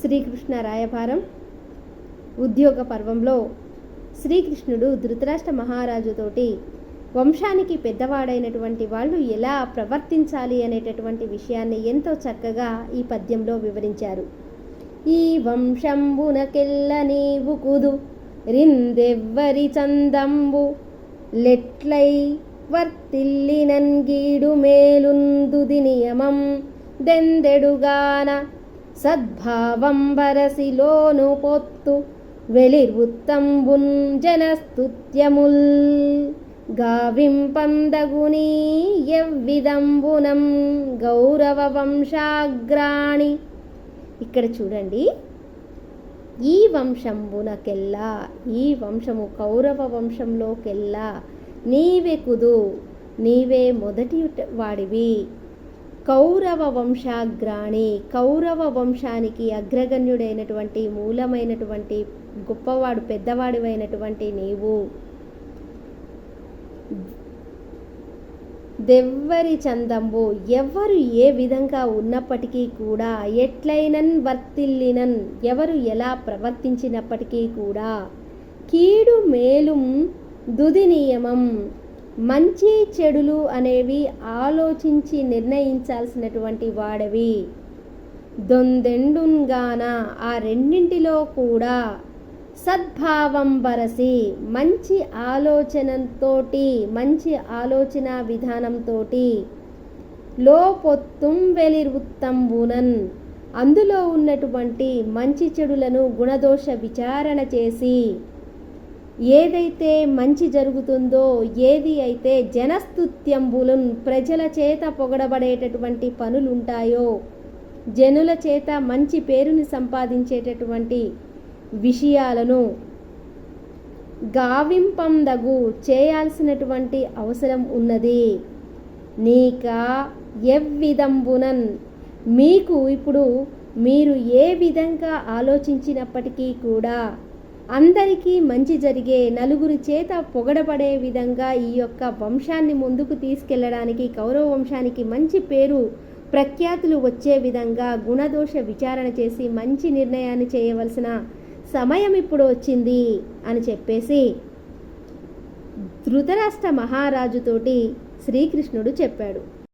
శ్రీకృష్ణ రాయభారం ఉద్యోగ పర్వంలో శ్రీకృష్ణుడు ధృతరాష్ట్ర మహారాజుతోటి వంశానికి పెద్దవాడైనటువంటి వాళ్ళు ఎలా ప్రవర్తించాలి అనేటటువంటి విషయాన్ని ఎంతో చక్కగా ఈ పద్యంలో వివరించారు. ఈ వంశంబునకెల్ల నీవు కుదు రిందెవ్వరి చందంబు లెట్లై వర్తిల్లినంగీడు మేలుందుది నియమం దెందెడుగాన సద్భావం బరసిలోను పొత్తు వెలిర్వుత్తంబున్ జనస్తుత్యముల్ గావింపందగునీ ఎవ్విదంబునం గౌరవ వంశాగ్రాణి. ఇక్కడ చూడండి, ఈ వంశంబునకెల్లా, ఈ వంశము కౌరవ వంశంలోకెల్లా నీవే కుదు, నీవే మొదటి వాడివి. కౌరవ వంశాగ్రాణి, కౌరవ వంశానికి అగ్రగణ్యుడైనటువంటి మూలమైనటువంటి గొప్పవాడు పెద్దవాడివైనటువంటి నీవు. దెవ్వరి చందంబు, ఎవరు ఏ విధంగా ఉన్నప్పటికీ కూడా, ఎట్లైనన్ వర్తిల్లినన్, ఎవరు ఎలా ప్రవర్తించినప్పటికీ కూడా, కీడు మేలుం దుది నియమం, మంచి చెడులు అనేవి ఆలోచించి నిర్ణయించాల్సినటువంటి వాడవి. దొందెండున్గాన, ఆ రెండింటిలో కూడా సద్భావం బరసి, మంచి ఆలోచనతోటి, మంచి ఆలోచన విధానంతో, లోపొత్తుం వెలిర్వుత్తంబునన్, అందులో ఉన్నటువంటి మంచి చెడులను గుణదోష విచారణ చేసి, ఏదైతే మంచి జరుగుతుందో, ఏది అయితే జనస్తుత్యంబులున్, ప్రజల చేత పొగడబడేటటువంటి పనులుంటాయో, జనుల చేత మంచి పేరుని సంపాదించేటటువంటి విషయాలను గావింపందగు చేయాల్సినటువంటి అవసరం ఉన్నది. నీకా ఎవ్విదంబునన్, మీకు ఇప్పుడు మీరు ఏ విధంగా ఆలోచించినప్పటికీ కూడా అందరికీ మంచి జరిగే, నలుగురి చేత పొగడబడే విధంగా ఈ యొక్క వంశాన్ని ముందుకు తీసుకెళ్లడానికి, కౌరవ వంశానికి మంచి పేరు ప్రఖ్యాతులు వచ్చే విధంగా గుణదోష విచారణ చేసి మంచి నిర్ణయాన్ని చేయవలసిన సమయం ఇప్పుడు వచ్చింది అని చెప్పేసి ధృతరాష్ట్ర మహారాజుతోటి శ్రీకృష్ణుడు చెప్పాడు.